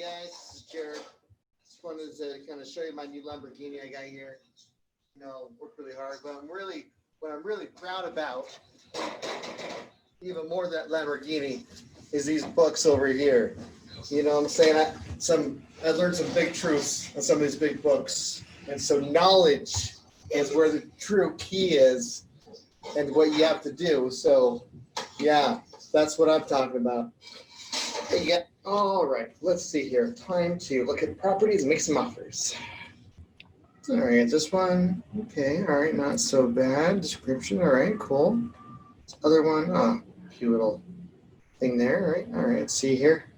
guys, this is Jared. Just wanted to kind of show you my new Lamborghini I got here. Worked really hard, but what I'm really proud about, even more than that Lamborghini, is these books over here. You know what I'm saying? I learned some big truths on some of these big books. And so knowledge is where the true key is and what you have to do. So yeah, that's what I'm talking about. Yeah. All right, let's see here. Time to look at properties and make some offers. All right, this one. Okay, all right, not so bad. Description, all right, cool. This other one, oh, cute little thing there, all right, let's see here.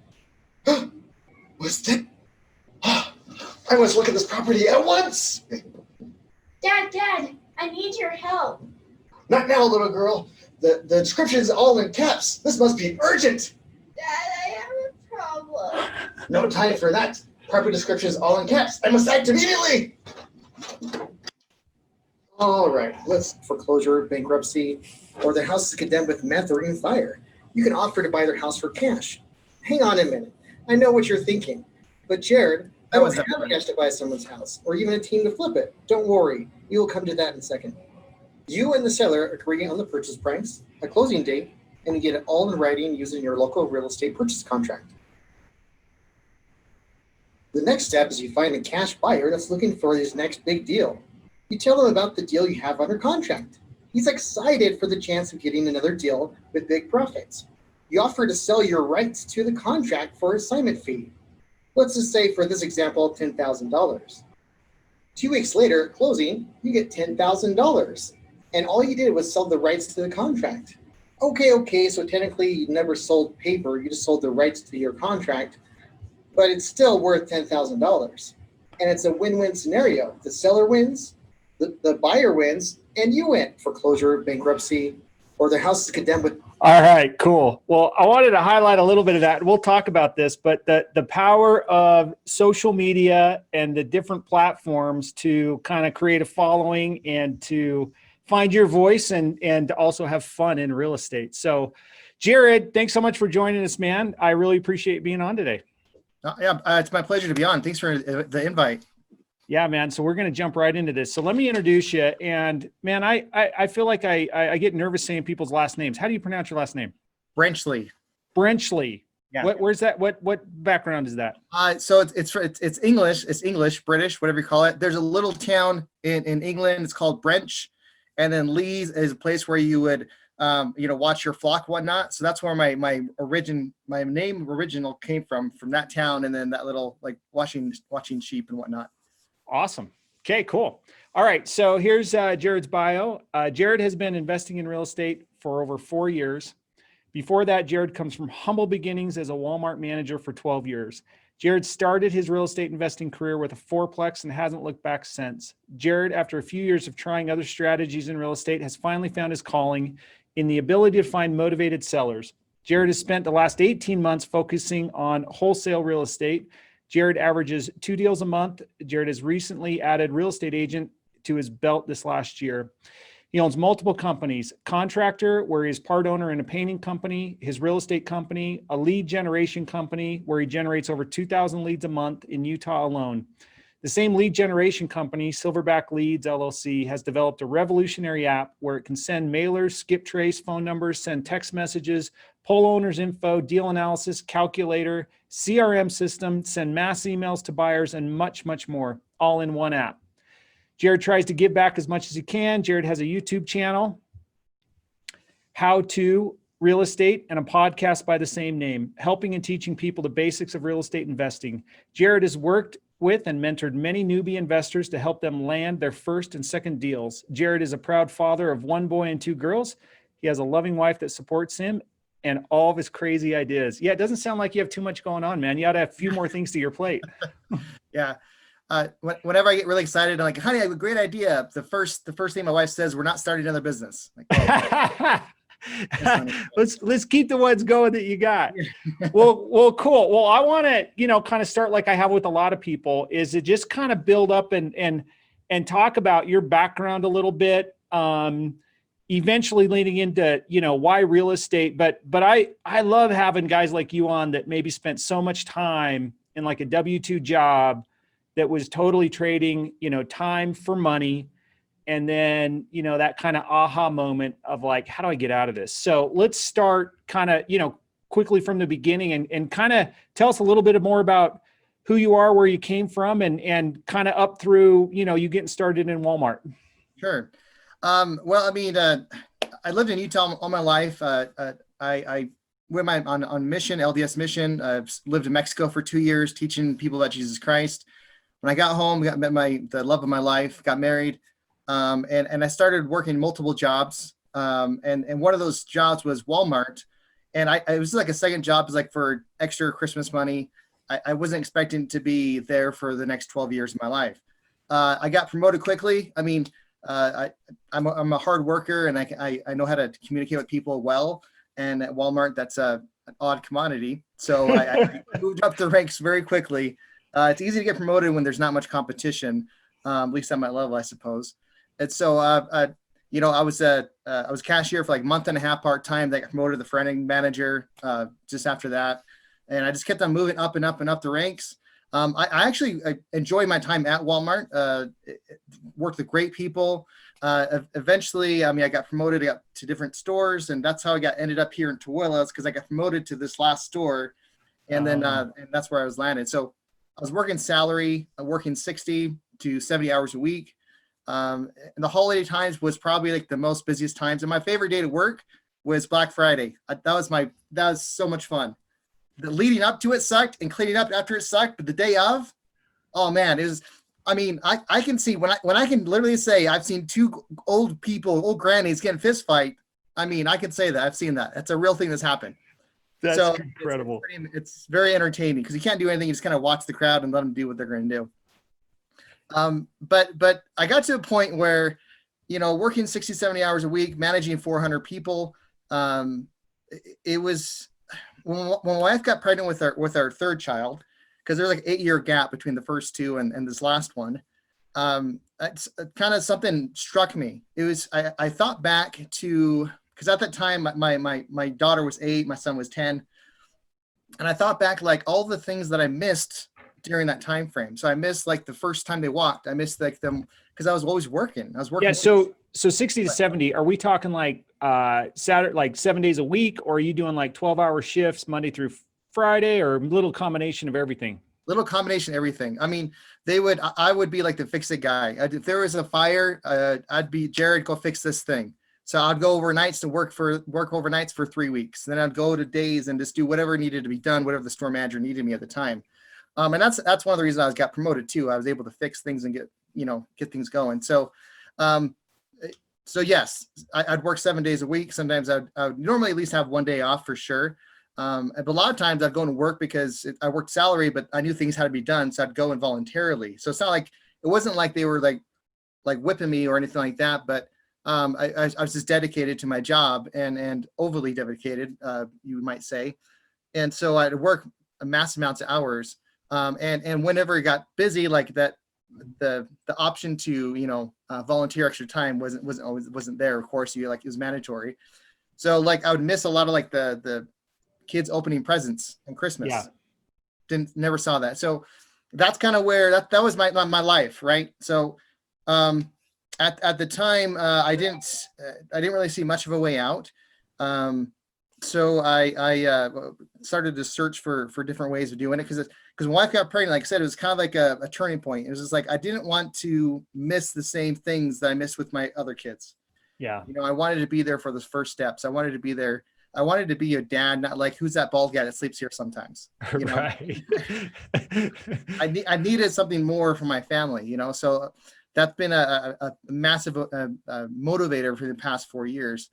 What's that? I must look at this property at once. Dad, I need your help. Not now, little girl. The description is all in caps. This must be urgent. Dad, I have a problem. No time for that. Property description is all in caps. I must act immediately. All right, let's foreclosure, bankruptcy, or their house is condemned with meth or even fire. You can offer to buy their house for cash. Hang on a minute. I know what you're thinking, but Jared, I don't have cash to buy someone's house or even a team to flip it. Don't worry, we will come to that in a second. You and the seller agree on the purchase price, a closing date, and you get it all in writing using your local real estate purchase contract. The next step is you find a cash buyer that's looking for his next big deal. You tell them about the deal you have under contract. He's excited for the chance of getting another deal with big profits. You offer to sell your rights to the contract for assignment fee. Let's just say for this example, $10,000. 2 weeks later, closing, you get $10,000. And all you did was sell the rights to the contract. Okay, so technically you never sold paper, you just sold the rights to your contract, but it's still worth $10,000. And it's a win-win scenario. The seller wins, the buyer wins, and you win. Foreclosure, bankruptcy, or their house is condemned with. All right, cool. Well, I wanted to highlight a little bit of that. We'll talk about this, but the power of social media and the different platforms to kind of create a following and to find your voice and also have fun in real estate. So, Jared, thanks so much for joining us, man. I really appreciate being on today. It's my pleasure to be on. Thanks for the invite. Yeah, man. So we're going to jump right into this. So let me introduce you. And man, I feel like I get nervous saying people's last names. How do you pronounce your last name? Brenchley. Brenchley. Yeah. Where's that? What background is that? So it's English. It's English, British, whatever you call it. There's a little town in England. It's called Brench. And then Lees is a place where you would, watch your flock, whatnot. So that's where my name original came from that town. And then that little, like watching sheep and whatnot. Awesome. Okay, cool. All right. So here's Jared's bio. Jared has been investing in real estate for over 4 years. Before that, Jared comes from humble beginnings as a Walmart manager for 12 years. Jared started his real estate investing career with a fourplex and hasn't looked back since. Jared, after a few years of trying other strategies in real estate, has finally found his calling in the ability to find motivated sellers. Jared has spent the last 18 months focusing on wholesale real estate. Jared averages 2 deals a month. Jared has recently added real estate agent to his belt this last year. He owns multiple companies, contractor, where he's part owner in a painting company, his real estate company, a lead generation company, where he generates over 2,000 leads a month in Utah alone. The same lead generation company, Silverback Leads LLC, has developed a revolutionary app where it can send mailers, skip trace phone numbers, send text messages, pull owners info, deal analysis, calculator, CRM system, send mass emails to buyers, and much, much more, all in one app. Jared tries to give back as much as he can. Jared has a YouTube channel, How To Real Estate, and a podcast by the same name, helping and teaching people the basics of real estate investing. Jared has worked with and mentored many newbie investors to help them land their first and second deals. Jared is a proud father of 1 boy and 2 girls. He has a loving wife that supports him and all of his crazy ideas. Yeah, it doesn't sound like you have too much going on, man. You ought to have a few more things to your plate. Yeah. Whenever I get really excited, I'm like, honey, I have a great idea. The first thing my wife says, we're not starting another business. Like, oh. Let's keep the ones going that you got. Well, cool. Well, I want to, kind of start like I have with a lot of people, is to just kind of build up and talk about your background a little bit. Eventually leading into, why real estate, but I love having guys like you on that maybe spent so much time in like a W-2 job that was totally trading, time for money. And then, that kind of aha moment of like, how do I get out of this? So let's start kind of, quickly from the beginning and kind of tell us a little bit more about who you are, where you came from, and kind of up through, you getting started in Walmart. Sure. Well, I mean, I lived in Utah all my life. I went on mission, LDS mission. I've lived in Mexico for 2 years, teaching people about Jesus Christ. When I got home, met the love of my life, got married, and I started working multiple jobs. And one of those jobs was Walmart, and it was like a second job, is like for extra Christmas money. I wasn't expecting to be there for the next 12 years of my life. I got promoted quickly. I mean, I'm a hard worker, and I know how to communicate with people well. And at Walmart, that's an odd commodity. So I moved up the ranks very quickly. It's easy to get promoted when there's not much competition, at least at my level, I suppose. And so, I was cashier for like a month and a half part-time. They got promoted to the front-end manager just after that. And I just kept on moving up and up and up the ranks. I actually enjoy my time at Walmart, worked with great people. Eventually, I got promoted, I got to different stores, and that's how I ended up here in Tooele, because I got promoted to this last store. And then and that's where I was landed. So I was working salary, working 60 to 70 hours a week. And the holiday times was probably like the most busiest times. And my favorite day to work was Black Friday. That was so much fun. The leading up to it sucked, and cleaning up after it sucked. But the day of, oh man, it was. I can see when I can literally say I've seen two old grannies get in fist fight. I can say that I've seen that. That's a real thing that's happened. That's so incredible. It's very entertaining because you can't do anything. You just kind of watch the crowd and let them do what they're going to do. But I got to a point where, working 60, 70 hours a week, managing 400 people. It was when my wife got pregnant with our third child, because there's like 8-year gap between the first two and this last one. It's kind of something struck me. It was, I thought back to, because at that time, my daughter was 8, my son was 10. And I thought back like all the things that I missed during that time frame. So I missed like the first time they walked. I missed like them because I was always working. Yeah. So 60 to 70, are we talking like Saturday, like 7 days a week, or are you doing like 12-hour shifts Monday through Friday, or a little combination of everything? Little combination of everyththing. I would be like the fix it guy. If there was a fire, I'd be Jared, go fix this thing. So I'd go overnights to work overnights for 3 weeks. Then I'd go to days and just do whatever needed to be done, whatever the store manager needed me at the time. And that's one of the reasons I got promoted too. I was able to fix things and get things going. So, yes, I'd work 7 days a week. Sometimes I would normally at least have one day off for sure. But a lot of times I'd go to work because I worked salary, but I knew things had to be done. So I'd go involuntarily. So it's not like, it wasn't like they were like whipping me or anything like that. But I was just dedicated to my job and overly dedicated, you might say. And so I'd work massive amounts of hours. And whenever it got busy like that, the option to, volunteer extra time wasn't there. Of course, it was mandatory. So like I would miss a lot of like the kids opening presents and Christmas. Yeah. Never saw that. So that's kind of where that was my life. Right. So, at the time, I didn't really see much of a way out. So I started to search for different ways of doing it because when my wife got pregnant, like I said, it was kind of like a turning point. It was just like I didn't want to miss the same things that I missed with my other kids. Yeah. I wanted to be there for those first steps. I wanted to be there. I wanted to be a dad, not like who's that bald guy that sleeps here sometimes. Right. I needed something more for my family. So that's been a massive motivator for the past 4 years.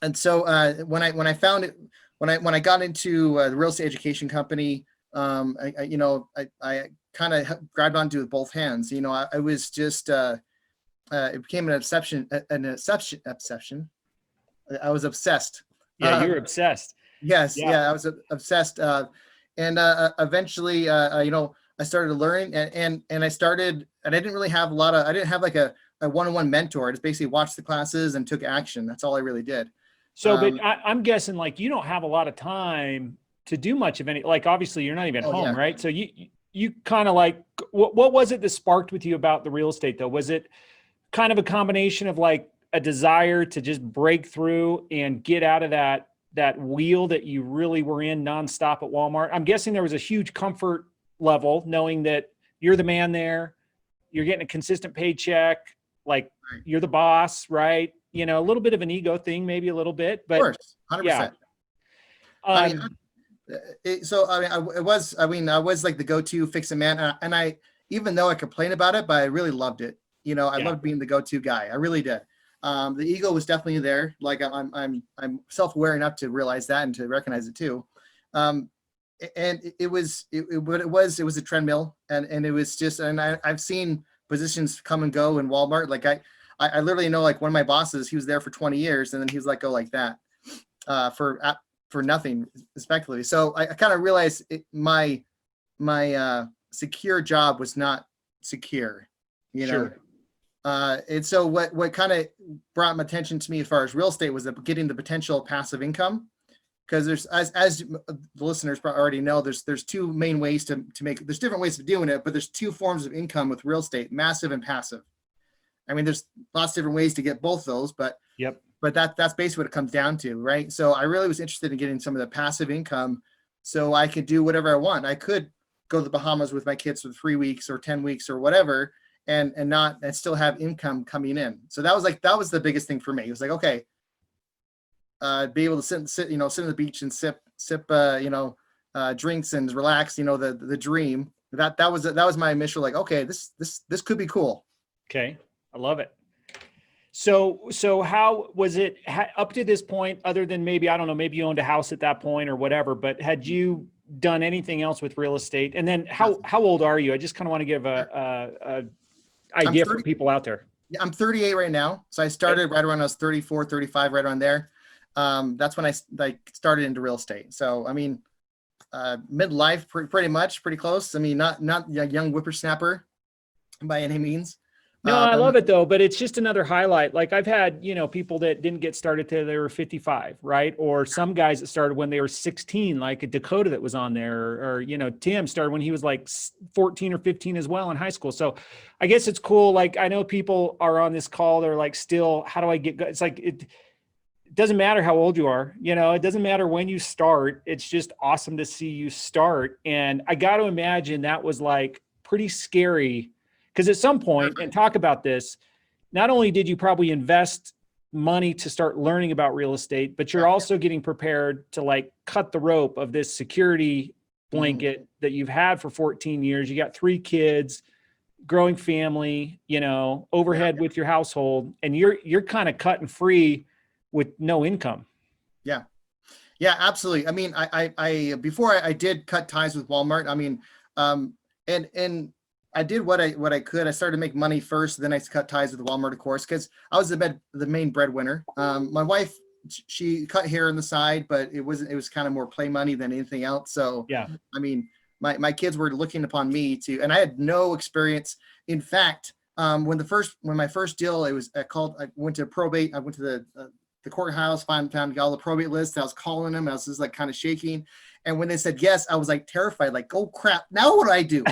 And so when I found it, when I got into the real estate education company, I kind of grabbed onto it with both hands. I was just it became an obsession. I was obsessed. Yeah, you were obsessed. Yes, yeah, I was obsessed. And eventually, I started learning, and I started, and I didn't really have I didn't have like a one-on-one mentor. I just basically watched the classes and took action. That's all I really did. So, but I'm guessing like you don't have a lot of time to do much of any, like, obviously you're not even Oh, home, yeah. right? So you kind of like, what was it that sparked with you about the real estate though? Was it kind of a combination of like a desire to just break through and get out of that wheel that you really were in nonstop at Walmart? I'm guessing there was a huge comfort level knowing that you're the man there, you're getting a consistent paycheck, like Right. you're the boss, right? You know, a little bit of an ego thing, maybe a little bit, Of but course, yeah. 100%. I mean, Um, so I mean, I was like the go-to fix-it man, and I, even though I complained about it, but I really loved it. You know, I Yeah. loved being the go-to guy. I really did. The ego was definitely there. Like I'm self-aware enough to realize that and to recognize it too. And it was a treadmill, and it was just, and I've seen positions come and go in Walmart. Like I literally know, like, one of my bosses, he was there for 20 years, and then he was let go like that, for nothing, respectively. So I kind of realized my secure job was not secure, you know. Sure. And so what kind of brought my attention to me as far as real estate was getting the potential passive income, because there's, as the listeners probably already know, there's two main ways to make, there's different ways of doing it, but there's two forms of income with real estate: massive and passive. I mean, there's lots of different ways to get both those, but Yep. that's basically what it comes down to, right? So I really was interested in getting some of the passive income so I could do whatever I want. I could go to the Bahamas with my kids for 3 weeks or 10 weeks or whatever, and still have income coming in. So that was the biggest thing for me. It was like, okay, be able to sit on the beach and sip drinks and relax, the dream. That was my initial, like, okay, this could be cool. Okay. I love it. So how was it up to this point, other than maybe, I don't know, maybe you owned a house at that point or whatever, but had you done anything else with real estate? And then how old are you? I just kind of want to give a idea for people out there. Yeah, I'm 38 right now. So I started right around when I was 34, 35, right around there. That's when I started into real estate. So, I mean, midlife, pretty much, pretty close. I mean, not a young whippersnapper by any means. No, I love it though, but it's just another highlight. Like, I've had, people that didn't get started till they were 55, right? Or some guys that started when they were 16, like a Dakota that was on there, or Tim started when he was like 14 or 15 as well in high school. So I guess it's cool. Like, I know people are on this call, they're like, still, how do I get good? It's like, it doesn't matter how old you are, it doesn't matter when you start. It's just awesome to see you start. And I got to imagine that was like pretty scary. Because at some point, and talk about this, not only did you probably invest money to start learning about real estate, but you're also getting prepared to like cut the rope of this security blanket that you've had for 14 years. You got 3 kids, growing family, overhead with your household, and you're kind of cutting free with no income. Yeah. Yeah, absolutely. I mean, I before I did cut ties with Walmart. I mean, and I did what I could. I started to make money first, then I cut ties with Walmart, of course, because I was the main breadwinner. My wife, she cut hair on the side, but it was kind of more play money than anything else. So yeah, I mean, my kids were looking upon me and I had no experience. In fact, when my first deal, I went to probate. I went to the courthouse, found all the probate lists. I was calling them. I was just like kind of shaking. And when they said yes, I was like terrified, like, oh crap, now what do I do?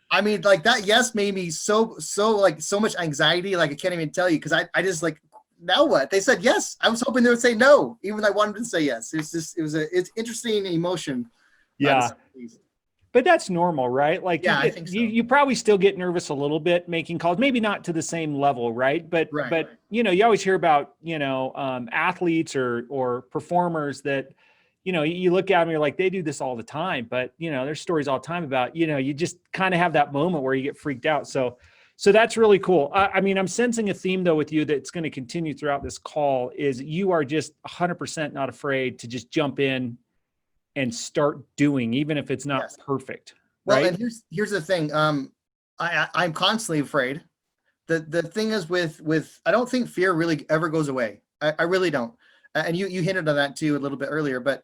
I mean, like, that yes made me so much anxiety. Like, I can't even tell you, because I just like, now what? They said yes. I was hoping they would say no, even though I wanted to say yes. It's interesting emotion. Yeah. But that's normal, right? Like, yeah, I think so. You probably still get nervous a little bit making calls, maybe not to the same level, right? But you always hear about athletes or performers that you look at them, you're like, they do this all the time, but there's stories all the time about you just kind of have that moment where you get freaked out. So that's really cool. I mean, I'm sensing a theme though with you that's going to continue throughout this call is you are just 100% not afraid to just jump in and start doing, even if it's not perfect. Well, right? and here's the thing. I'm constantly afraid. The thing is with I don't think fear really ever goes away. I really don't. And you hinted on that too a little bit earlier, but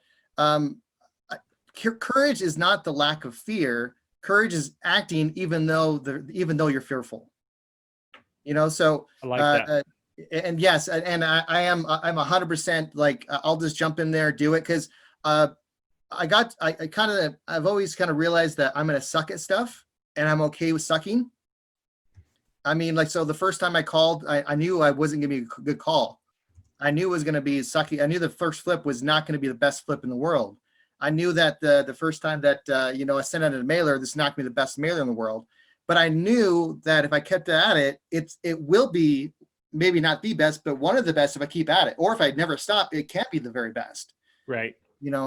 courage is not the lack of fear. Courage is acting even though you're fearful. So I like that. And yes, and I'm 100% like, I'll just jump in there, do it, because I've always kind of realized that I'm going to suck at stuff and I'm okay with sucking. I mean, like, so the first time I called, I knew I wasn't going to be a good call. I knew it was going to be sucky. I knew the first flip was not going to be the best flip in the world. I knew that the first time that, I sent out a mailer, this is not going to be the best mailer in the world. But I knew that if I kept at it, it will be maybe not the best, but one of the best if I keep at it. Or if I never stop, it can't be the very best. Right.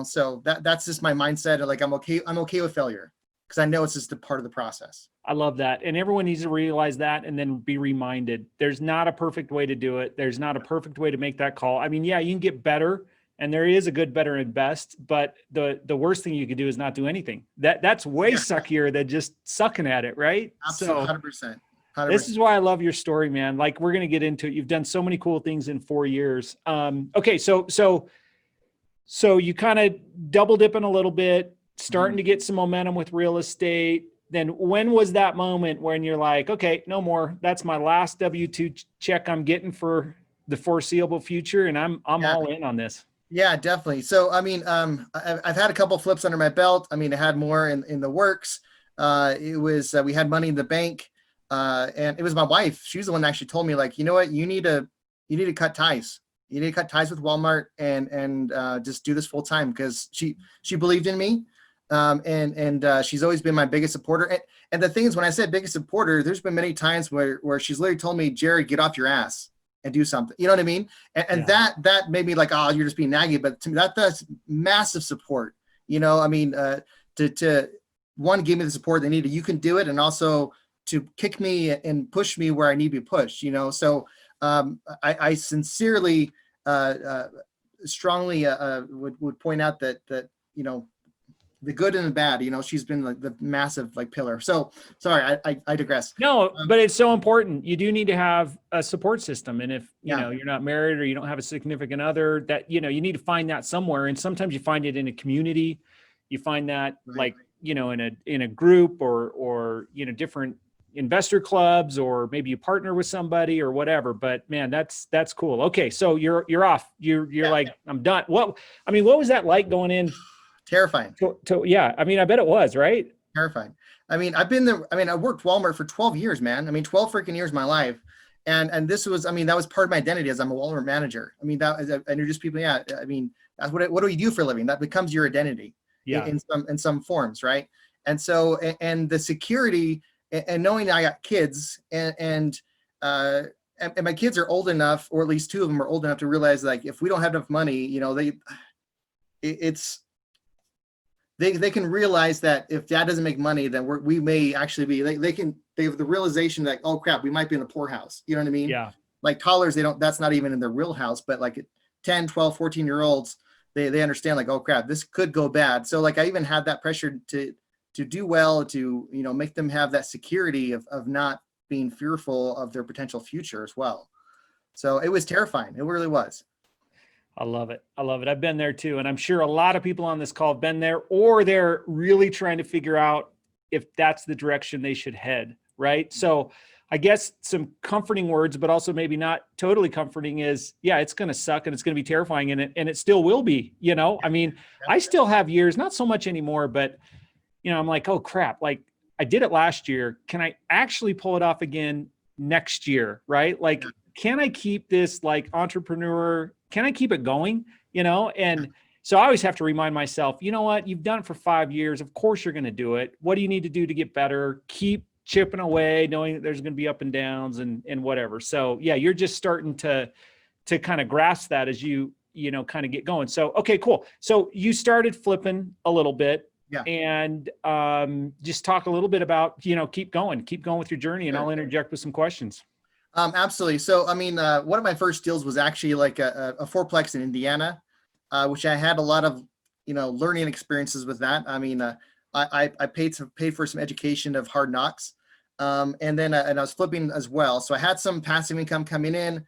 So that's just my mindset. Like, I'm okay with failure because I know it's just a part of the process. I love that. And everyone needs to realize that and then be reminded there's not a perfect way to do it. There's not a perfect way to make that call. I mean, yeah, you can get better and there is a good, better, and best, but the worst thing you could do is not do anything. That's way suckier than just sucking at it. Right. Absolutely. So 100%. This is why I love your story, man. Like, we're going to get into it. You've done so many cool things in 4 years. Okay. So you kind of double dipping a little bit, starting to get some momentum with real estate. Then when was that moment when you're like, okay, no more, that's my last W-2 check I'm getting for the foreseeable future. And I'm all in on this. Yeah, definitely. So, I mean, I've had a couple flips under my belt. I mean, I had more in the works. It was, we had money in the bank, and it was my wife. She was the one that actually told me, like, you know what, you need to cut ties. You need to cut ties with Walmart and just do this full time, because she believed in me. And she's always been my biggest supporter. And the thing is, when I said biggest supporter, there's been many times where she's literally told me, Jared, get off your ass and do something. You know what I mean? And that made me like, oh, you're just being naggy. But to me, that's massive support. I mean, to one, give me the support they needed. You can do it. And also to kick me and push me where I need to be pushed, So I sincerely, strongly would point out that, the good and the bad, she's been like the massive like pillar. So sorry, I digress. No, but it's so important. You do need to have a support system. And if, you're not married or you don't have a significant other, that, you need to find that somewhere. And sometimes you find it in a community, you find that like, in a group or, different investor clubs, or maybe you partner with somebody or whatever. But man, that's cool. Okay. So you're off. You're like, I'm done. What was that like going in? Terrifying. Yeah. I mean, I bet it was, right? Terrifying. I mean, I worked Walmart for 12 years, man. I mean, 12 freaking years of my life. And this was, that was part of my identity as I'm a Walmart manager. I mean, that I introduce people. Yeah. I mean, that's what do you do for a living? That becomes your identity in some forms. Right. And so, and the security and knowing that I got kids and my kids are old enough, or at least two of them are old enough to realize, like, if we don't have enough money, they can realize that if dad doesn't make money, then we may actually be, they have the realization that, oh crap, we might be in the poorhouse. You know what I mean? Yeah. Like toddlers, that's not even in their real house, but like 10, 12, 14-year-olds, they understand, like, oh crap, this could go bad. So like, I even had that pressure to do well, to, make them have that security of not being fearful of their potential future as well. So it was terrifying. It really was. I love it. I've been there too. And I'm sure a lot of people on this call have been there, or they're really trying to figure out if that's the direction they should head. Right. So I guess some comforting words, but also maybe not totally comforting, is, yeah, it's going to suck and it's going to be terrifying, and it still will be, I mean, I still have years, not so much anymore, but I'm like, oh crap, like I did it last year. Can I actually pull it off again next year? Right. Like, can I keep this like entrepreneur? Can I keep it going? And so I always have to remind myself, you know what, you've done it for 5 years. Of course you're going to do it. What do you need to do to get better? Keep chipping away, knowing that there's going to be up and downs and whatever. So yeah, you're just starting to kind of grasp that as you kind of get going. So, okay, cool. So you started flipping a little bit. Yeah. And just talk a little bit about, keep going with your journey, and I'll interject with some questions. Absolutely. So, one of my first deals was actually like a fourplex in Indiana, which I had a lot of, learning experiences with that. I paid for some education of hard knocks. And then, and I was flipping as well. So I had some passive income coming in,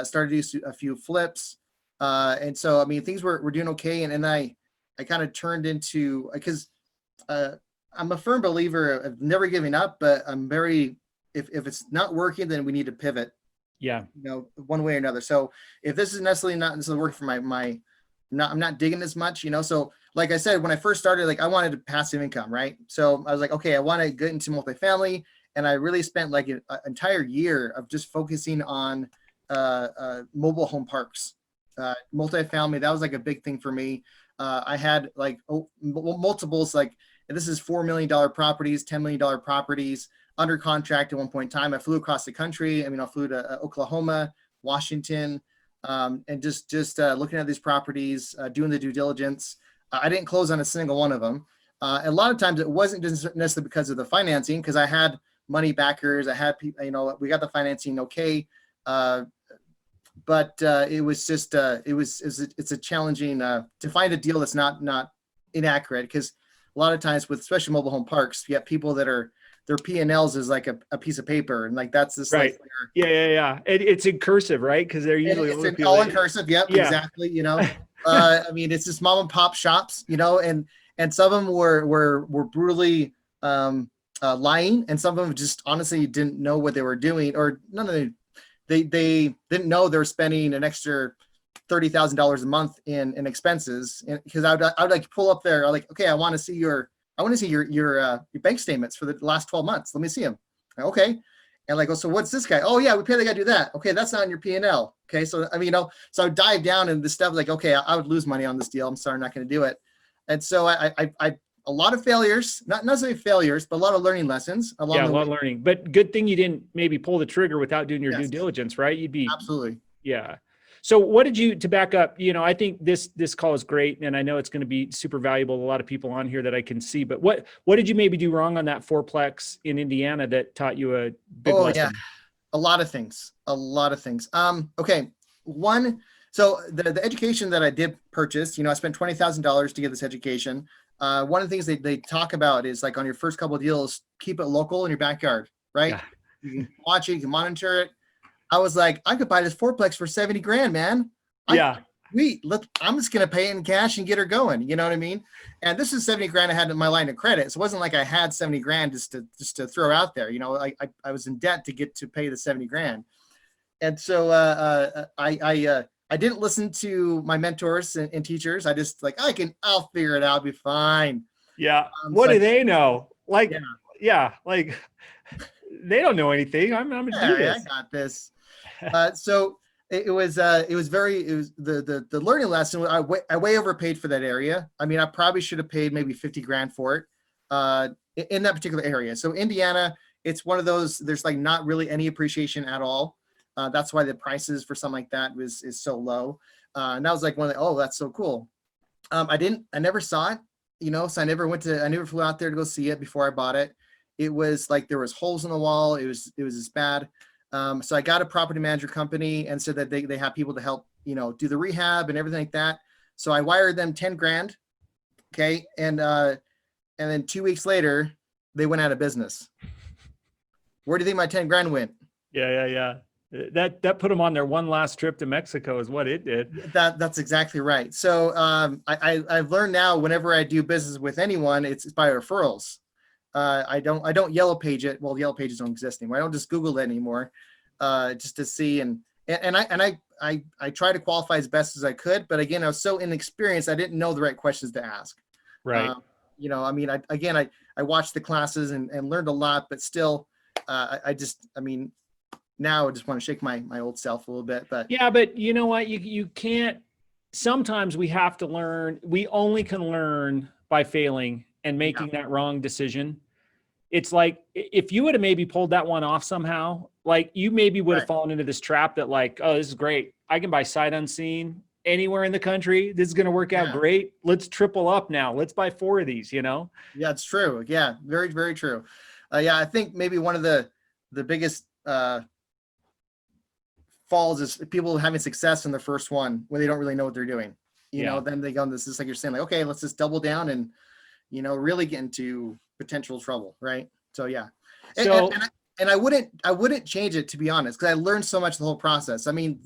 started to do a few flips. And so, things were doing okay. And I kind of turned into, because I'm a firm believer of never giving up, but I'm very, if it's not working, then we need to pivot. Yeah. One way or another. So if this is necessarily not working for my I'm not digging as much, So like I said, when I first started, like I wanted passive income, right? So I was like, okay, I want to get into multifamily. And I really spent like an entire year of just focusing on mobile home parks, multifamily. That was like a big thing for me. I had like multiples, like this is $4 million properties, $10 million properties under contract at one point in time. I flew across the country. I mean, I flew to Oklahoma, Washington, and just looking at these properties, doing the due diligence. I didn't close on a single one of them. A lot of times it wasn't necessarily because of the financing, because I had money backers. I had people, we got the financing okay. But it was just, it's a challenging to find a deal that's not inaccurate, because a lot of times with especially mobile home parks, you have people that are, their P&Ls is like a piece of paper. And like, that's just right. like, Yeah. It's in cursive, right? Because they're usually it's all in cursive. Yep, yeah. Exactly. I mean, it's just mom and pop shops, and some of them were brutally lying, and some of them just honestly didn't know what they were doing, or none of them. They didn't know they were spending an extra $30,000 a month in expenses. Because I would like pull up there, like, okay, I want to see your bank statements for the last 12 months. Let me see them. Okay. And like, oh, so what's this guy? Oh yeah, we pay the guy to do that. Okay, that's not in your P&L. Okay, so I mean, so I would dive down into the stuff like, okay, I would lose money on this deal. I'm sorry, I'm not going to do it. And so I a lot of failures, not necessarily failures, but a lot of learning lessons along the way. A lot of learning. But good thing you didn't maybe pull the trigger without doing your due diligence, right? You'd be absolutely. Yeah. So what did you, to back up, I think this call is great, and I know it's going to be super valuable to a lot of people on here that I can see, but what did you maybe do wrong on that fourplex in Indiana that taught you a big lesson? Yeah, a lot of things. Okay. One, so the education that I did purchase, I spent $20,000 to get this education. One of the things they talk about is like on your first couple of deals, keep it local in your backyard, right? Yeah. You can watch it, you can monitor it. I was like, I could buy this fourplex for 70 grand, man. I'm just going to pay it in cash and get her going. You know what I mean? And this is 70 grand I had in my line of credit. So it wasn't like I had 70 grand just to throw out there. I was in debt to get to pay the 70 grand. And so I didn't listen to my mentors and teachers. I just like, I'll figure it out. I'll be fine. Yeah. What do they know? Like, like they don't know anything. I'm going to do this. I got this. So it was the learning lesson. I way overpaid for that area. I mean, I probably should have paid maybe 50 grand for it in that particular area. So Indiana, it's one of those, there's like not really any appreciation at all. That's why the prices for something like that is so low. And that was like that's so cool. I never saw it, so I never flew out there to go see it before I bought it. It was like, there was holes in the wall. It was as bad. So I got a property manager company, and so that they have people to help, do the rehab and everything like that. So I wired them 10 grand. Okay. And then 2 weeks later, they went out of business. Where do you think my 10 grand went? Yeah. That put them on their one last trip to Mexico is what it did. That's exactly right. So I've learned now, whenever I do business with anyone, it's by referrals. I don't yellow page it. Well, yellow pages don't exist anymore. I don't just Google it anymore, just to see. And I try to qualify as best as I could, but again, I was so inexperienced, I didn't know the right questions to ask. Right. I mean, I watched the classes and learned a lot, but still, now I just want to shake my old self a little bit, but yeah, but you know what, you can't, sometimes we have to learn. We only can learn by failing and making that wrong decision. It's like, if you would have maybe pulled that one off somehow, like you maybe would have fallen into this trap that like, oh, this is great. I can buy sight unseen anywhere in the country. This is going to work out great. Let's triple up now. Let's buy 4 of these, Yeah, it's true. Yeah. Very, very true. I think maybe one of the biggest falls is people having success in the first one when they don't really know what they're doing. Then they go on this, like you're saying, like, okay, let's just double down and, really get into potential trouble. Right. So, yeah. And I wouldn't change it, to be honest, because I learned so much the whole process. I mean,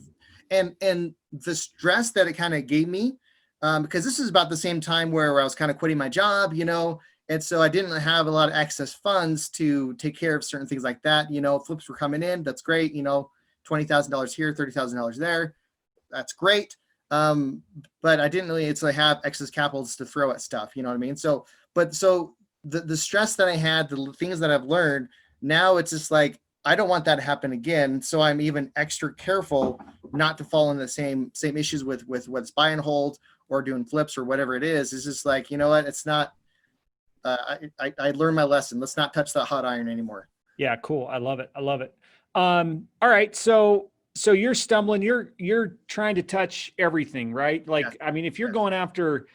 and the stress that it kind of gave me, because this is about the same time where I was kind of quitting my job, and so I didn't have a lot of excess funds to take care of certain things like that. Flips were coming in. That's great. $20,000 here, $30,000 there. That's great. But I didn't really have excess capitals to throw at stuff. You know what I mean? So the stress that I had, the things that I've learned, now it's just like, I don't want that to happen again. So I'm even extra careful not to fall in the same issues with what's buy and hold or doing flips or whatever it is. It's just like, you know what? It's not, I learned my lesson. Let's not touch that hot iron anymore. Yeah, cool. I love it. I love it. All right. So you're stumbling, you're trying to touch everything, right? Like, Yeah. I mean, if you're going after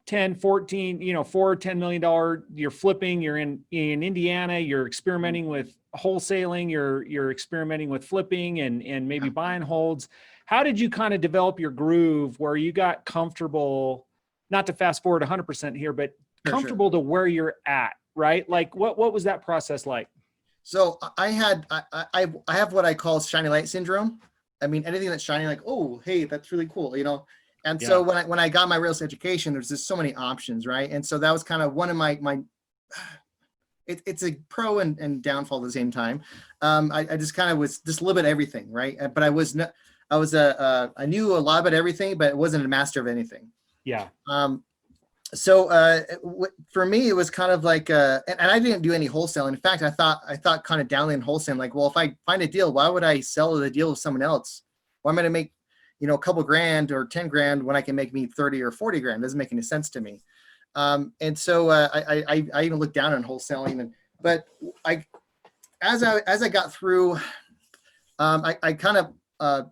10, 14, $4-10 million, you're flipping, you're in Indiana, you're experimenting with wholesaling, you're experimenting with flipping and maybe buy and holds. How did you kind of develop your groove where you got comfortable, not to fast forward 100% here, but comfortable to where you're at, right? Like what was that process like? So I have what I call shiny light syndrome. I mean, anything that's shiny, like, oh, hey, that's really cool, And so when I got my real estate education, there's just so many options, right? And so that was kind of one of my it's a pro and downfall at the same time. I just kind of was just a little bit of everything, right? But I knew a lot about everything, but it wasn't a master of anything. Yeah. So for me, it was kind of like, and I didn't do any wholesaling. In fact, I thought kind of downly in wholesaling, like, well, if I find a deal, why would I sell the deal with someone else? Why am I going to make, a couple grand or 10 grand when I can make me 30 or 40 grand? It doesn't make any sense to me. And so I even looked down on wholesaling, but as I got through, I kind of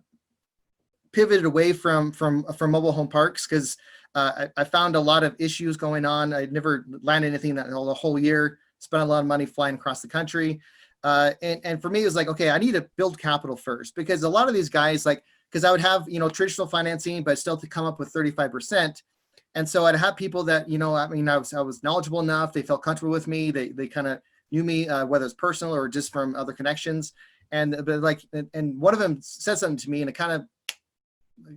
pivoted away from mobile home parks because I found a lot of issues going on. I never landed anything the whole year, spent a lot of money flying across the country. And for me, it was like, okay, I need to build capital first, because a lot of these guys, like, because I would have, traditional financing, but still to come up with 35%. And so I'd have people that, I was knowledgeable enough. They felt comfortable with me. They kind of knew me, whether it's personal or just from other connections. And one of them said something to me, and it kind of,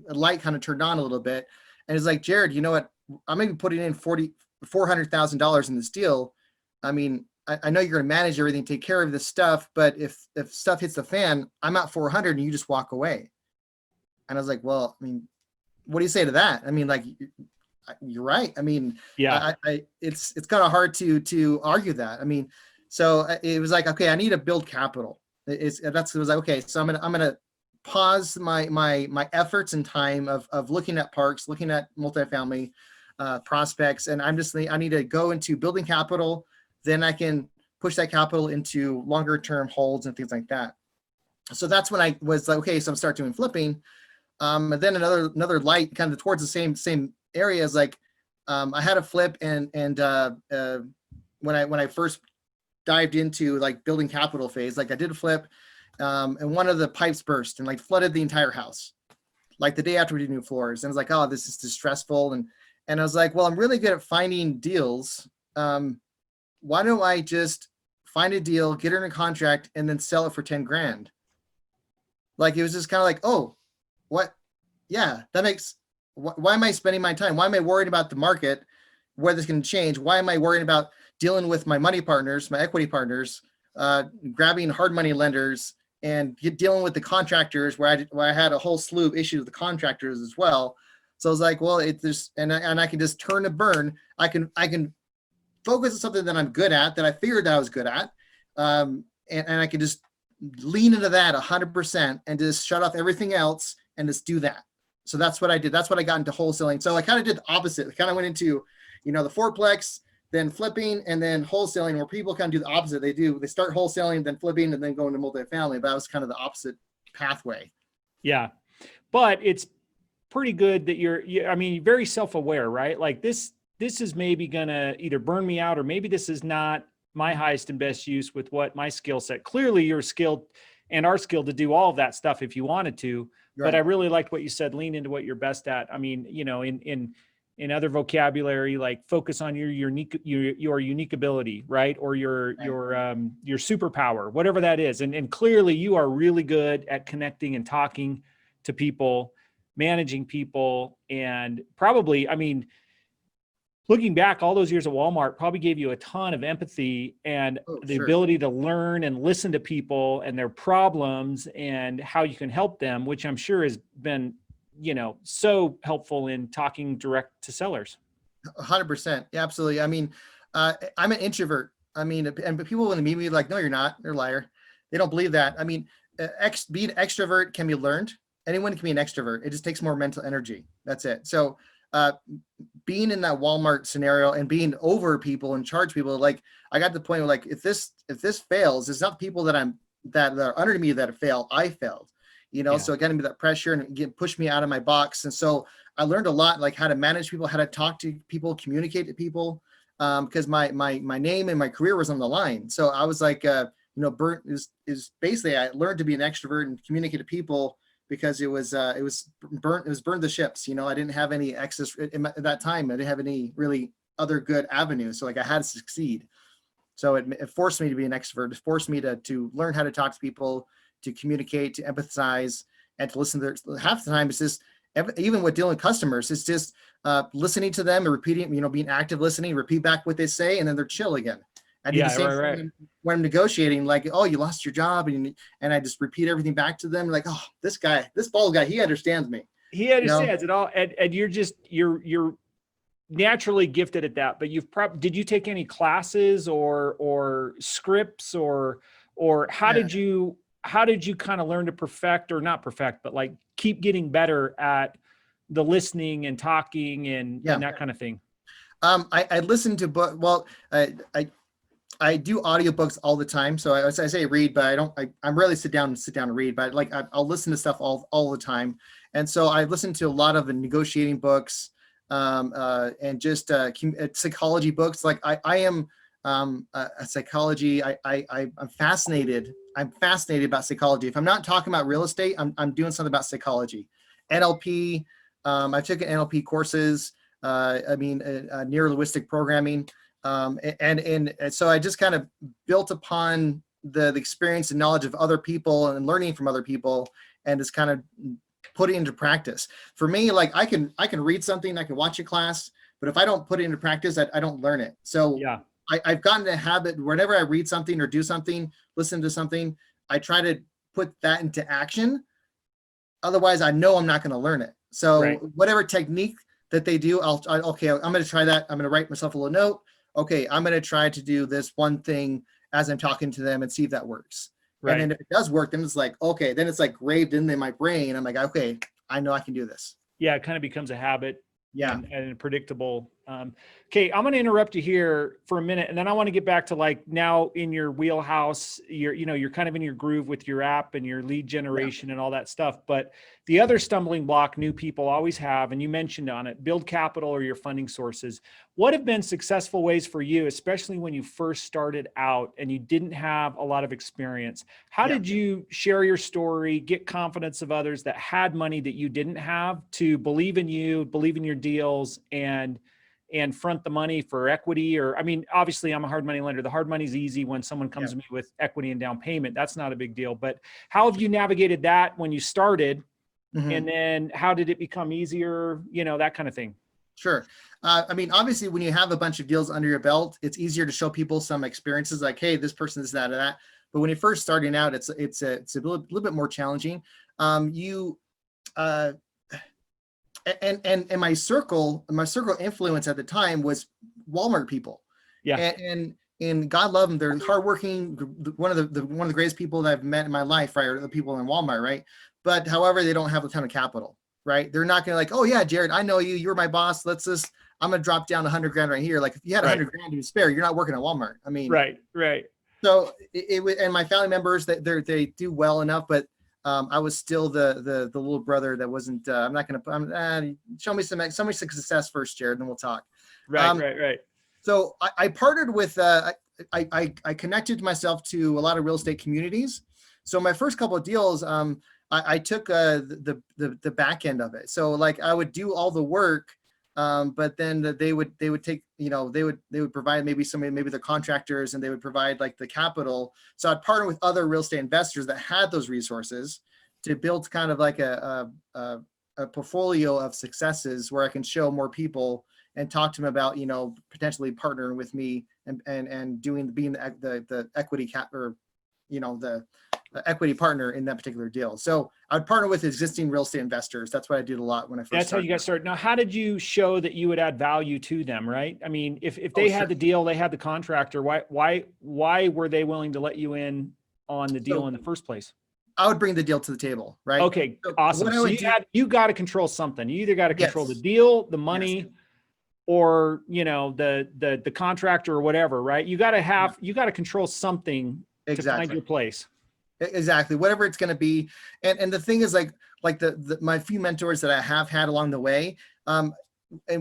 a light kind of turned on a little bit. And it's like, Jared, you know what? I'm going to be putting in $400,000 in this deal. I mean, I know you're going to manage everything, take care of this stuff, but if stuff hits the fan, I'm at 400 and you just walk away. And I was like, well, I mean, what do you say to that? I mean, like, you're right. I mean, yeah, it's kind of hard to argue that. I mean, so it was like, okay, I need to build capital. It was like, okay, so I'm gonna pause my efforts and time of looking at parks, looking at multifamily prospects, and I need to go into building capital. Then I can push that capital into longer term holds and things like that. So that's when I was like, okay, so I'm start doing flipping. And then another light kind of towards the same area is like, I had a flip and when I first dived into like building capital phase, like I did a flip, and one of the pipes burst and like flooded the entire house, like the day after we did new floors. And I was like, oh, this is distressful. And I was like, well, I'm really good at finding deals. Why don't I just find a deal, get her in a contract, and then sell it for 10 grand? Like, it was just kind of like, oh, what? Yeah, that makes, why am I spending my time? Why am I worried about the market, whether it's going to change? Why am I worried about dealing with my money partners, my equity partners, grabbing hard money lenders, and dealing with the contractors where I had a whole slew of issues with the contractors as well. So I was like, well, and I can just turn and burn. I can focus on something that I'm good at, that I figured that I was good at. And I can just lean into that 100% and just shut off everything else and just do that. So that's what I did. That's what I got into wholesaling. So I kind of did the opposite. I kind of went into, the fourplex, then flipping, and then wholesaling, where people kind of do the opposite. They start wholesaling, then flipping, and then go into multifamily. But that was kind of the opposite pathway. Yeah. But it's pretty good that you're very self-aware, right? Like this is maybe going to either burn me out, or maybe this is not my highest and best use with what my skill set. Clearly you're skilled and are skilled to do all of that stuff if you wanted to, right. But I really liked what you said, lean into what you're best at. I mean, in other vocabulary, like focus on your unique ability, right? Or your superpower, whatever that is. And clearly you are really good at connecting and talking to people, managing people, and probably, I mean, looking back, all those years at Walmart probably gave you a ton of empathy and the ability to learn and listen to people and their problems and how you can help them, which I'm sure has been so helpful in talking direct to sellers. 100%. Yeah, absolutely. I mean, I'm an introvert. I mean, and people when they meet me like, no, you're not. They're a liar. They don't believe that. I mean, being extrovert can be learned. Anyone can be an extrovert. It just takes more mental energy. That's it. So being in that Walmart scenario and being over people and charge people, like I got to the point where like, if this fails, it's not the people that are under me that fail. I failed, Yeah. so it got me that pressure and pushed me out of my box. And so I learned a lot, like how to manage people, how to talk to people, communicate to people, because my name and my career was on the line. So I was like, burnt is basically, I learned to be an extrovert and communicate to people because it was burned the ships. I didn't have any access at that time. I didn't have any really other good avenues. So like I had to succeed. So it forced me to be an extrovert. It forced me to learn how to talk to people, to communicate, to empathize, and to listen to their, half the time it's just, even with dealing with customers, it's just listening to them and repeating, being active listening, repeat back what they say, and then they're chill again. I do the same thing when I'm negotiating, like, oh, you lost your job, and I just repeat everything back to them, like, oh, this bald guy, he understands me. He understands it all, and you're naturally gifted at that. But did you take any classes or scripts or how did you kind of learn to perfect, or not perfect, but like keep getting better at the listening and talking and that kind of thing? I listen to book. Well, I do audiobooks all the time. So I say read, but I'm rarely sit down and read, but like I'll listen to stuff all the time. And so I listen to a lot of the negotiating books, and just psychology books. Like I am a psychology. I'm fascinated. I'm fascinated about psychology. If I'm not talking about real estate, I'm doing something about psychology. NLP. I've taken NLP courses. Neuro-linguistic programming. And so I just kind of built upon the experience and knowledge of other people and learning from other people, and just kind of put it into practice. For me, like I can read something, I can watch a class, but if I don't put it into practice, I don't learn it. So yeah. I've gotten a habit whenever I read something or do something, listen to something, I try to put that into action. Otherwise, I know I'm not going to learn it. So whatever technique that they do, okay, I'm going to try that. I'm going to write myself a little note. Okay, I'm going to try to do this one thing as I'm talking to them and see if that works. Right. And then if it does work, then it's like, okay, then it's like graved in my brain. I'm like, okay, I know I can do this. Yeah, it kind of becomes a habit. Yeah. And predictable. Okay, I'm going to interrupt you here for a minute, and then I want to get back to like now in your wheelhouse, you're kind of in your groove with your app and your lead generation and all that stuff. But the other stumbling block new people always have, and you mentioned on it, build capital or your funding sources. What have been successful ways for you, especially when you first started out and you didn't have a lot of experience? How did you share your story, get confidence of others that had money that you didn't have to believe in you, believe in your deals, and front the money for equity? Or, I mean, obviously I'm a hard money lender. The hard money is easy when someone comes to me with equity and down payment. That's not a big deal. But how have you navigated that when you started? Mm-hmm. And then how did it become easier? That kind of thing. Sure. Obviously when you have a bunch of deals under your belt, it's easier to show people some experiences like, hey, this person is that or that. But when you're first starting out, it's a little bit more challenging. And my circle influence at the time was Walmart people. Yeah. And God love them. They're hardworking. One of the greatest people that I've met in my life, right? Are the people in Walmart, right? But however, they don't have a ton of capital, right? They're not going to like, oh yeah, Jared, I know you. You're my boss. I'm going to drop down $100 grand right here. Like if you had $100 grand to spare, you're not working at Walmart. I mean, right. So it was, and my family members, they do well enough, but I was still the little brother that wasn't. I'm not going to. Show me some success first, Jared, and then we'll talk. Right. So I partnered with. I connected myself to a lot of real estate communities. So my first couple of deals, I took the back end of it. So like I would do all the work, but then they would take, they would provide maybe the contractors, and they would provide like the capital. So I'd partner with other real estate investors that had those resources to build kind of like a portfolio of successes where I can show more people and talk to them about, potentially partnering with me and being the equity cap, or, equity partner in that particular deal. So I would partner with existing real estate investors. That's what I did a lot when I first That's how started. you got started. Now, how did you show that you would add value to them, right? I mean, if they had the deal, they had the contractor, why were they willing to let you in on the deal in the first place? I would bring the deal to the table, right? Okay, So awesome. what I So would do- you got to control something. You either got to control the Yes. deal, the money, or the contractor or whatever, right? You got to control something to find your place. Exactly. Whatever it's going to be. And the thing is like my few mentors that I have had along the way, and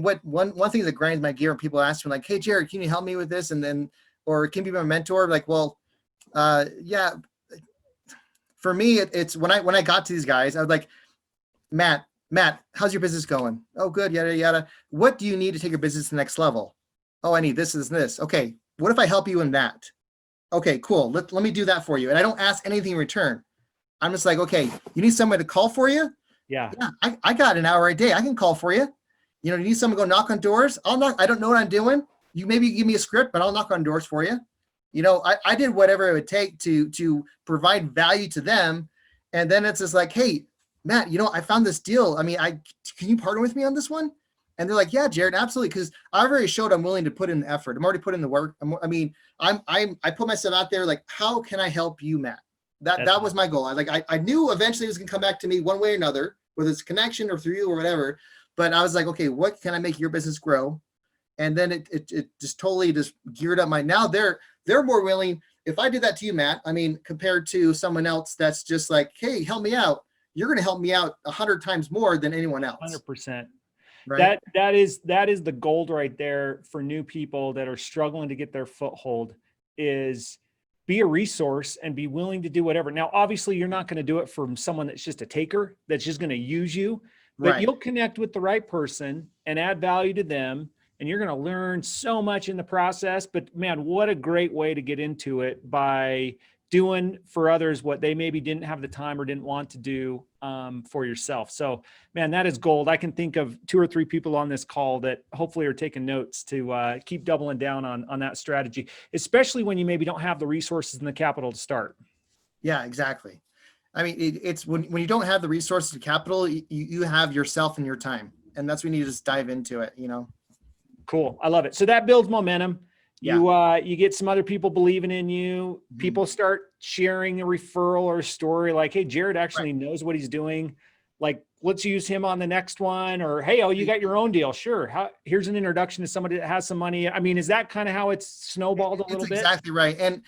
one thing that grinds my gear when people ask me like, hey, Jared, can you help me with this? And then, or can you be my mentor? Like, well, yeah, for me, it's when I got to these guys, I was like, Matt, how's your business going? Oh, good. Yada, yada. What do you need to take your business to the next level? Oh, I need this, this, and this. Okay. What if I help you in that? Okay, cool. Let me do that for you. And I don't ask anything in return. I'm just like, okay, you need somebody to call for you? Yeah. I got an hour a day. I can call for you. You need someone to go knock on doors? I'll knock. I don't know what I'm doing. You maybe give me a script, but I'll knock on doors for you. I did whatever it would take to provide value to them. And then it's just like, hey, Matt, I found this deal. I mean, can you partner with me on this one? And they're like, yeah, Jared, absolutely. Because I already showed I'm willing to put in the effort. I'm already putting in the work. I put myself out there like, how can I help you, Matt? That was my goal. I knew eventually it was gonna come back to me one way or another, whether it's connection or through you or whatever. But I was like, okay, what can I make your business grow? And then it just totally just geared up now they're more willing. If I did that to you, Matt, I mean, compared to someone else that's just like, hey, help me out. You're going to help me out 100 times more than anyone else. 100%. Right. That is the gold right there for new people that are struggling to get their foothold, is be a resource and be willing to do whatever. Now, obviously you're not going to do it from someone that's just a taker, that's just going to use you, but you'll connect with the right person and add value to them. And you're going to learn so much in the process. But man, what a great way to get into it, by doing for others what they maybe didn't have the time or didn't want to do for yourself. So man, that is gold. I can think of 2 or 3 people on this call that hopefully are taking notes to keep doubling down on that strategy, especially when you maybe don't have the resources and the capital to start. Yeah, exactly. I mean, it's when you don't have the resources and capital, you have yourself and your time. And that's when you just dive into it, Cool. I love it. So that builds momentum. Yeah. You get some other people believing in you. People start sharing a referral or a story like, hey, Jared actually knows what he's doing. Like, let's use him on the next one. Or, hey, you got your own deal. Sure. Here's an introduction to somebody that has some money. I mean, is that kind of how it's snowballed a little bit? Exactly right. And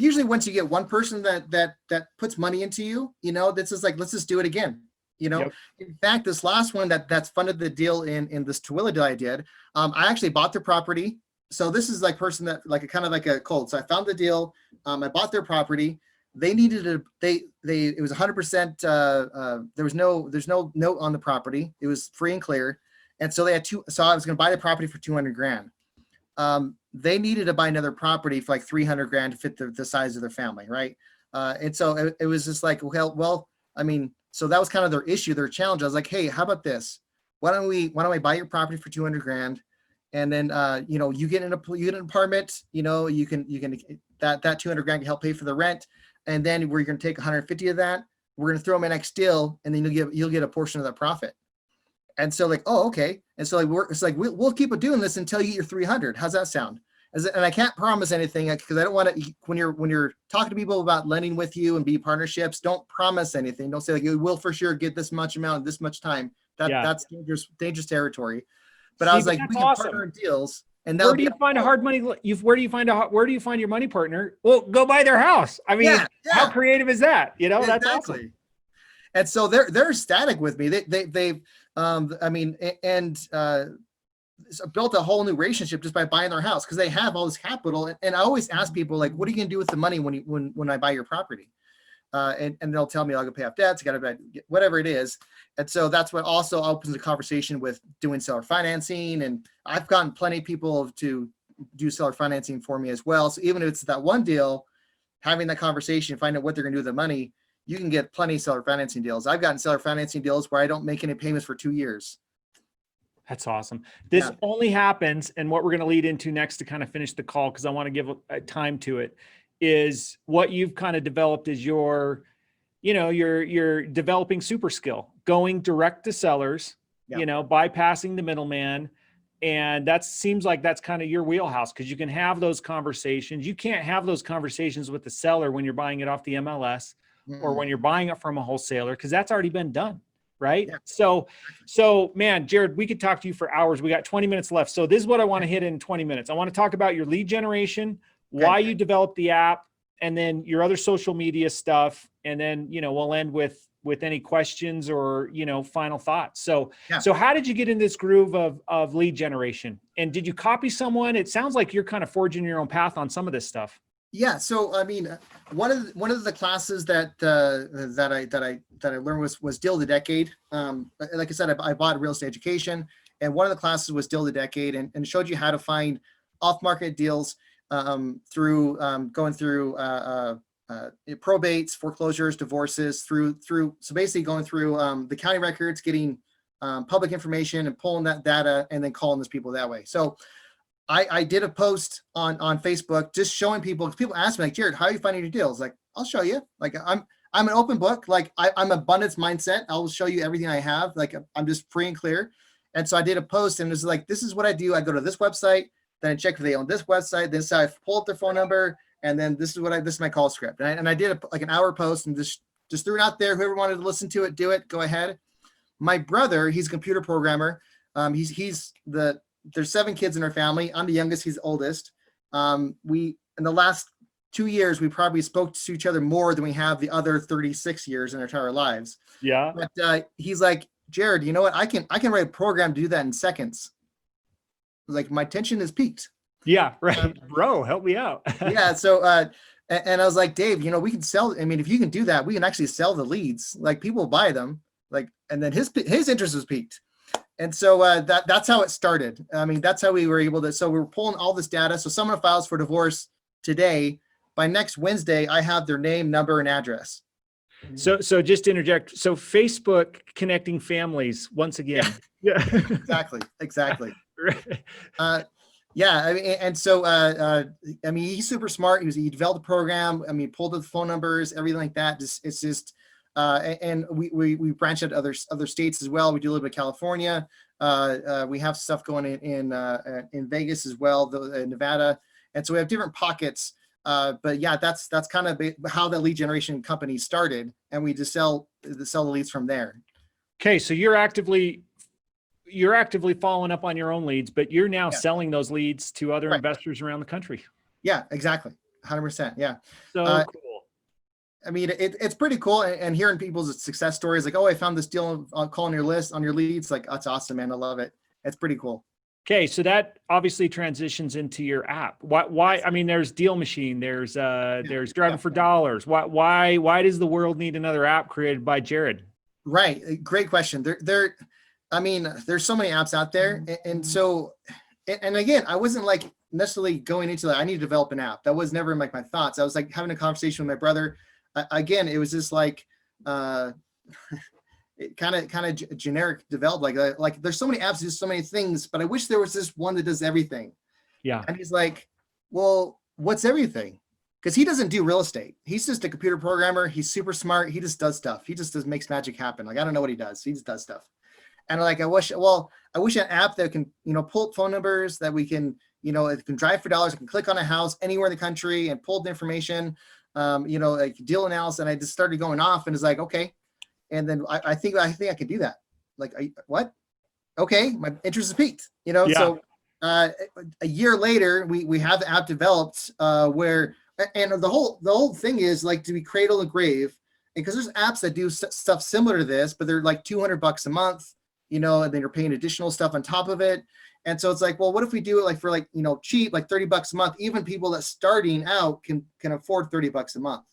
usually once you get one person that puts money into you, this is like, let's just do it again. Yep. In fact, this last one that's funded the deal in this Tooele deal I did, I actually bought their property. So this is like person that like a kind of like a cold. So I found the deal. I bought their property. They needed it was 100%. There's no note on the property. It was free and clear. And so they had so I was going to buy the property for $200,000. They needed to buy another property for like $300,000 to fit the size of their family. Right. And so it was just like, well, I mean, so that was kind of their issue, their challenge. I was like, hey, how about this? Why don't we buy your property for $200,000? And then, you get an apartment, you can that $200,000 can help pay for the rent. And then we're going to take 150 of that. We're going to throw them a next deal. And then you'll get a portion of that profit. And so like, oh, okay. And so like, it's like, we'll keep doing this until you get your 300. How's that sound? And I can't promise anything because I don't want to, when you're talking to people about lending with you and be partnerships, don't promise anything. Don't say like, you will for sure get this much amount, this much time. That's dangerous territory. But I was like, we can partner in deals. And where do you find where do you find your money partner? Well, go buy their house. I mean, how creative is that? That's awesome. And so they're ecstatic with me. They've built a whole new relationship just by buying their house because they have all this capital. And I always ask people like, what are you going to do with the money when I buy your property? And they'll tell me I'll go pay off debts, got to whatever it is. And so that's what also opens the conversation with doing seller financing. And I've gotten plenty of people to do seller financing for me as well. So even if it's that one deal, having that conversation, find out what they're going to do with the money, you can get plenty of seller financing deals. I've gotten seller financing deals where I don't make any payments for 2 years. That's awesome. This only happens, and what we're going to lead into next to kind of finish the call, because I want to give a time to it, is what you've kind of developed is your, you're developing super skill, going direct to sellers, Yeah. bypassing the middleman. And that seems like that's kind of your wheelhouse, because you can have those conversations. You can't have those conversations with the seller when you're buying it off the MLS or when you're buying it from a wholesaler, because that's already been done. Right. Yeah. So man, Jared, we could talk to you for hours. We got 20 minutes left. So this is what I want to hit in 20 minutes. I want to talk about your lead generation, why you developed the app, and then your other social media stuff. And then, we'll end with any questions or, final thoughts. So how did you get in this groove of lead generation? And did you copy someone? It sounds like you're kind of forging your own path on some of this stuff. Yeah. So, I mean, one of the classes that I learned was Deal of the Decade. Like I said, I bought real estate education, and one of the classes was Deal of the Decade, and showed you how to find off-market deals through going through probates, foreclosures, divorces, so basically going through the county records, getting public information and pulling that data, and then calling those people that way. So I did a post on Facebook just showing people, because people ask me like, Jared, how are you finding your deals? Like, I'll show you. Like, I'm an open book. Like, I'm abundance mindset. I'll show you everything I have. Like, I'm just free and clear. And so I did a post, and it was like, this is what I do. I go to this website, then I check if they own this website. This is how I pull up their phone number, and then this is my call script. And I did like an hour post, and just threw it out there. Whoever wanted to listen to it, do it. Go ahead. My brother, he's a computer programmer. There's 7 kids in our family. I'm the youngest. He's the oldest. We, in the last 2 years, we probably spoke to each other more than we have the other 36 years in our entire lives. Yeah. But he's like, Jared, you know what? I can write a program to do that in seconds. Like, my attention is peaked. Yeah. Right. Bro, help me out. Yeah. So, and I was like, Dave, we can sell. I mean, if you can do that, we can actually sell the leads. Like, people buy them. Like, and then his interest was peaked. And so that's how it started. I mean, that's how we were able to. So we were pulling all this data. So someone files for divorce today. By next Wednesday, I have their name, number, and address. So just to interject. So Facebook connecting families once again. Yeah. Exactly. Yeah. I mean, and so I mean, he's super smart. He developed a program. I mean, pulled the phone numbers, everything like that. It's just. And we branch out other states as well. We do a little bit of California. We have stuff going in Vegas as well, Nevada, and so we have different pockets. But yeah, that's kind of how the lead generation company started, and we just sell the leads from there. Okay, so you're actively following up on your own leads, but you're now selling those leads to other investors around the country. Yeah, exactly, 100%. Yeah. So cool. I mean, it's pretty cool, and hearing people's success stories, like, oh, I found this deal on calling your list on your leads. Like, that's awesome, man. I love it. It's pretty cool. Okay. So that obviously transitions into your app. Why? I mean, there's Deal Machine, there's Driving for Dollars. Why does the world need another app created by Jared? Right. Great question. I mean, there's so many apps out there. And so, and again, I wasn't like necessarily going into that. I need to develop an app. That was never in like my thoughts. I was like having a conversation with my brother. Again, it was just like, it kind of generic developed. Like there's so many apps, there's so many things, but I wish there was this one that does everything. Yeah. And he's like, well, what's everything? Because he doesn't do real estate. He's just a computer programmer. He's super smart. He just does stuff. He just makes magic happen. Like, I don't know what he does. He just does stuff. And like, I wish an app that can, pull up phone numbers, that we can, it can drive for dollars. It can click on a house anywhere in the country and pull the information, like deal analysis. And I just started going off, and it's like, okay. And then I think I can do that. Like, what? Okay. My interest is piqued, Yeah. So a year later, we have the app developed where, and the whole thing is like to be cradle to grave. And because there's apps that do stuff similar to this, but they're like $200 a month, and then you're paying additional stuff on top of it. And so it's like, well, what if we do it like for like, cheap, like $30 a month? Even people that starting out can afford $30 a month.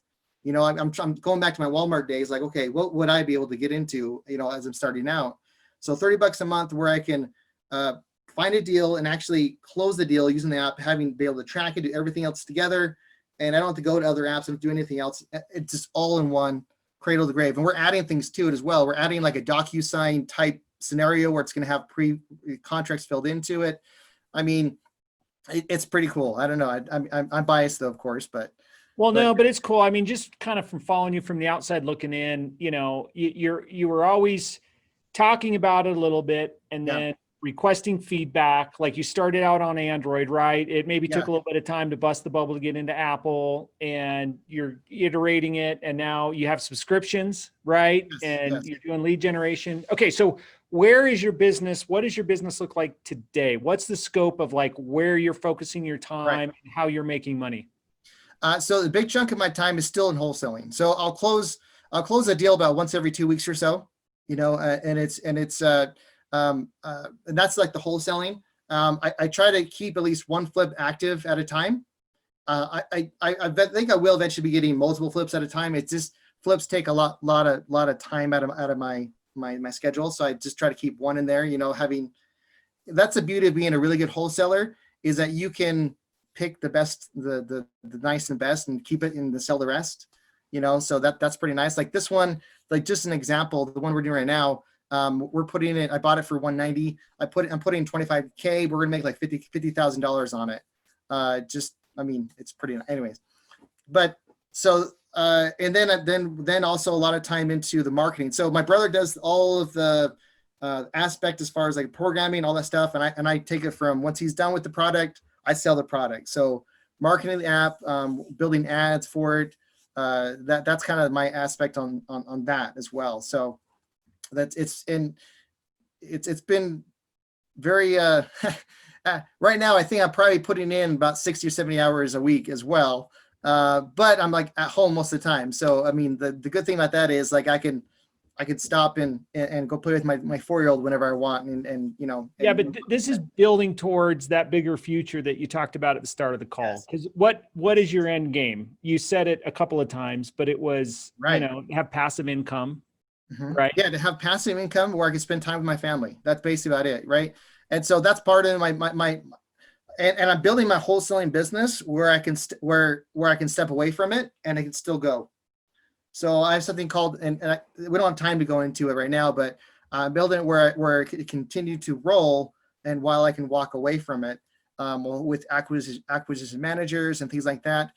I'm going back to my Walmart days. Like, okay, what would I be able to get into, as I'm starting out? So $30 a month where I can find a deal and actually close the deal using the app, be able to track it, do everything else together. And I don't have to go to other apps and do anything else. It's just all in one, cradle to grave. And we're adding things to it as well. We're adding like a DocuSign type scenario where it's going to have contracts filled into it. I mean, it's pretty cool. I don't know. I'm biased though, of course, but Well, no, but it's cool. I mean, just kind of from following you from the outside looking in, you know, you were always talking about it a little bit and Yeah. then requesting feedback. Like you started out on Android, right? It maybe took Yeah. a little bit of time to bust the bubble to get into Apple, and you're iterating it. And now you have subscriptions, right? Yes, And yes. you're doing lead generation. Okay. So where is your business? What does your business look like today? What's the scope of like where you're focusing your time and how you're making money? So the big chunk of my time is still in wholesaling. So I'll close a deal about once every 2 weeks or so, you know, and that's like the wholesaling. I try to keep at least one flip active at a time. I think I will eventually be getting multiple flips at a time. It's just flips take a lot of time out of my schedule. So I just try to keep one in there, you know, that's the beauty of being a really good wholesaler, is that you can pick the best, the nice and best, and keep it and sell the rest, you know. So that's pretty nice. Like this one, like just an example, the one we're doing right now, we're putting it, I bought it for 190. I'm putting 25K. We're gonna make like $50,000 on it. I mean, it's pretty, anyways. But so and then also a lot of time into the marketing. So my brother does all of the aspect as far as like programming, all that stuff, and I take it from once he's done with the product, I sell the product. So marketing the app, building ads for it, that's kind of my aspect on that as well. So it's been very right now I think I'm probably putting in about 60 or 70 hours a week as well. But I'm like at home most of the time. So I mean the good thing about that is like I can stop and go play with my 4-year-old whenever I want, and you know. Yeah, but this is building towards that bigger future that you talked about at the start of the call. Yes. Because what is your end game? You said it a couple of times, but it was, Right. you know, have passive income, Mhm. right? Yeah, to have passive income where I can spend time with my family. That's basically about it, right? And so that's part of my and I'm building my wholesaling business where I can where I can step away from it and I can still go. So I have something called, we don't have time to go into it right now, but I'm building it where it can continue to roll, and while I can walk away from it, with acquisition managers and things like that,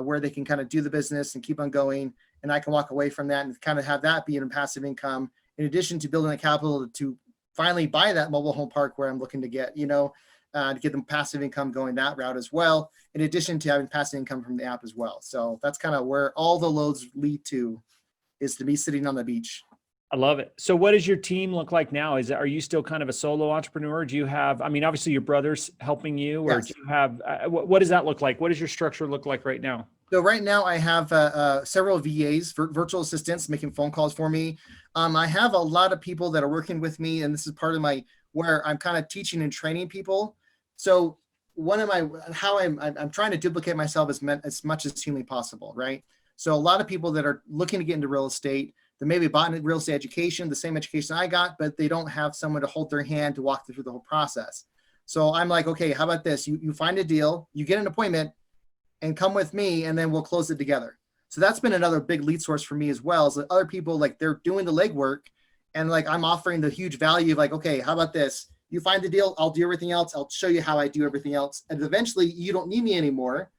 where they can kind of do the business and keep on going, and I can walk away from that and kind of have that be in passive income, in addition to building the capital to finally buy that mobile home park where I'm looking to get, you know, to get them passive income going that route as well, in addition to having passive income from the app as well. So that's kind of where all the loads lead to, is to be sitting on the beach. I love it. So what does your team look like now? Are you still kind of a solo entrepreneur? Do you have, I mean, obviously your brother's helping you, or Yes. do you have, what does that look like? What does your structure look like right now? So right now I have several VAs, virtual assistants, making phone calls for me. I have a lot of people that are working with me, and this is part of where I'm kind of teaching and training people. So one of I'm trying to duplicate myself as much as humanly possible, right? So a lot of people that are looking to get into real estate, they maybe bought real estate education, the same education I got, but they don't have someone to hold their hand to walk through the whole process. So I'm like, okay, how about this? You find a deal, you get an appointment, and come with me, and then we'll close it together. So that's been another big lead source for me as well, is that other people, like, they're doing the legwork, and like I'm offering the huge value of like, okay, how about this? You find the deal, I'll do everything else. I'll show you how I do everything else. And eventually you don't need me anymore.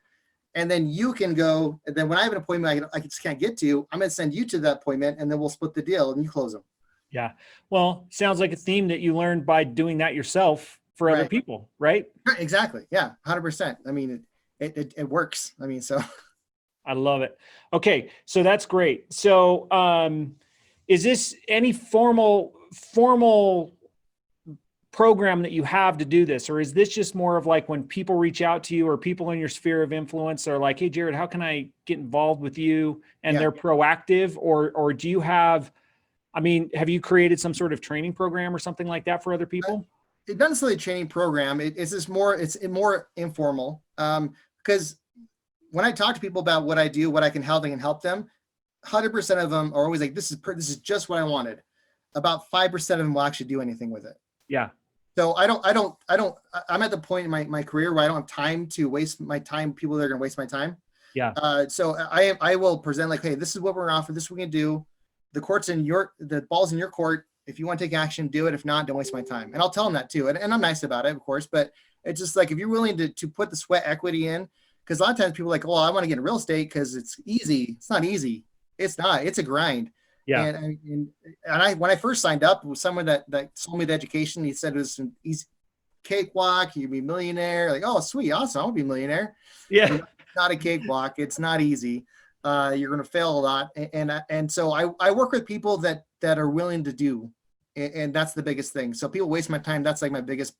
And then you can go, and then when I have an appointment I just can't get to, I'm going to send you to that appointment, and then we'll split the deal and you close them. Yeah. Well, sounds like a theme that you learned by doing that yourself for other Right. people, right? Exactly. Yeah. 100%. I mean, it works. I mean, so. I love it. Okay. So that's great. So, is this any formal program that you have to do this, or is this just more of like when people reach out to you or people in your sphere of influence are like, hey, Jared, how can I get involved with you? And they're proactive, or do you have, I mean, have you created some sort of training program or something like that for other people? It's not necessarily a training program. It's just more informal. Because when I talk to people about what I do, what I can help them, 100% of them are always like, this is just what I wanted. About 5% of them will actually do anything with it. Yeah. So I'm at the point in my career where I don't have time to waste my time, people that are going to waste my time. Yeah. So I will present like, hey, this is what we're offering. This is what we're going to do. The ball's in your court. If you want to take action, do it. If not, don't waste my time. And I'll tell them that too. And I'm nice about it, of course, but it's just like, if you're willing to put the sweat equity in, Because a lot of times people are like, oh, I want to get in real estate because it's easy. It's not easy. It's not. It's a grind. Yeah. When I first signed up, it was someone that sold me the education. He said it was an easy cakewalk. You'd be a millionaire. Like, oh, sweet, awesome. I want to be a millionaire. Yeah. It's not a cakewalk. It's not easy. You're going to fail a lot. And so I work with people that are willing to do, and that's the biggest thing. So people waste my time. That's like my biggest.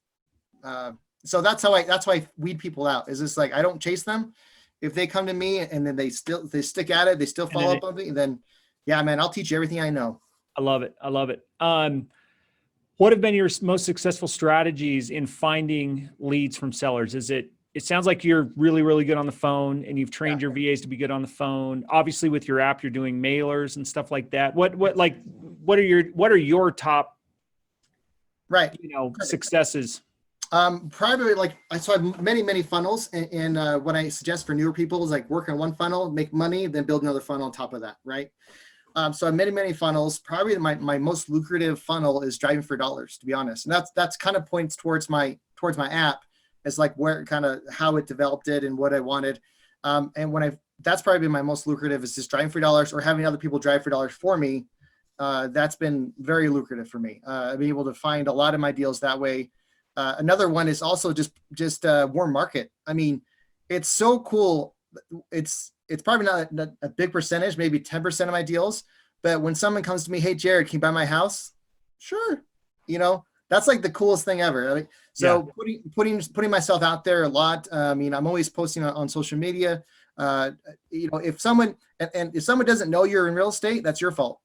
So that's how I weed people out. Is just like, I don't chase them. If they come to me and then they stick at it, they still follow up on me, then yeah, man, I'll teach you everything I know. I love it. I love it. What have been your most successful strategies in finding leads from sellers? It sounds like you're really, really good on the phone, and you've trained your VAs to be good on the phone. Obviously with your app, you're doing mailers and stuff like that. What are your top, right, successes? Probably so I have many funnels, and what I suggest for newer people is like work on one funnel, make money, then build another funnel on top of that, right? So I have many funnels. Probably my most lucrative funnel is driving for dollars, to be honest. And that's kind of points towards my app, as like where kind of how it developed it and what I wanted. And that's probably my most lucrative, is just driving for dollars or having other people drive for dollars for me. That's been very lucrative for me. I've been able to find a lot of my deals that way. Another one is also just warm market. I mean, it's so cool. It's probably not a big percentage, maybe 10% of my deals. But when someone comes to me, hey, Jared, can you buy my house? Sure. That's like the coolest thing ever. Right? So putting myself out there a lot. I mean, I'm always posting on social media. If someone doesn't know you're in real estate, that's your fault.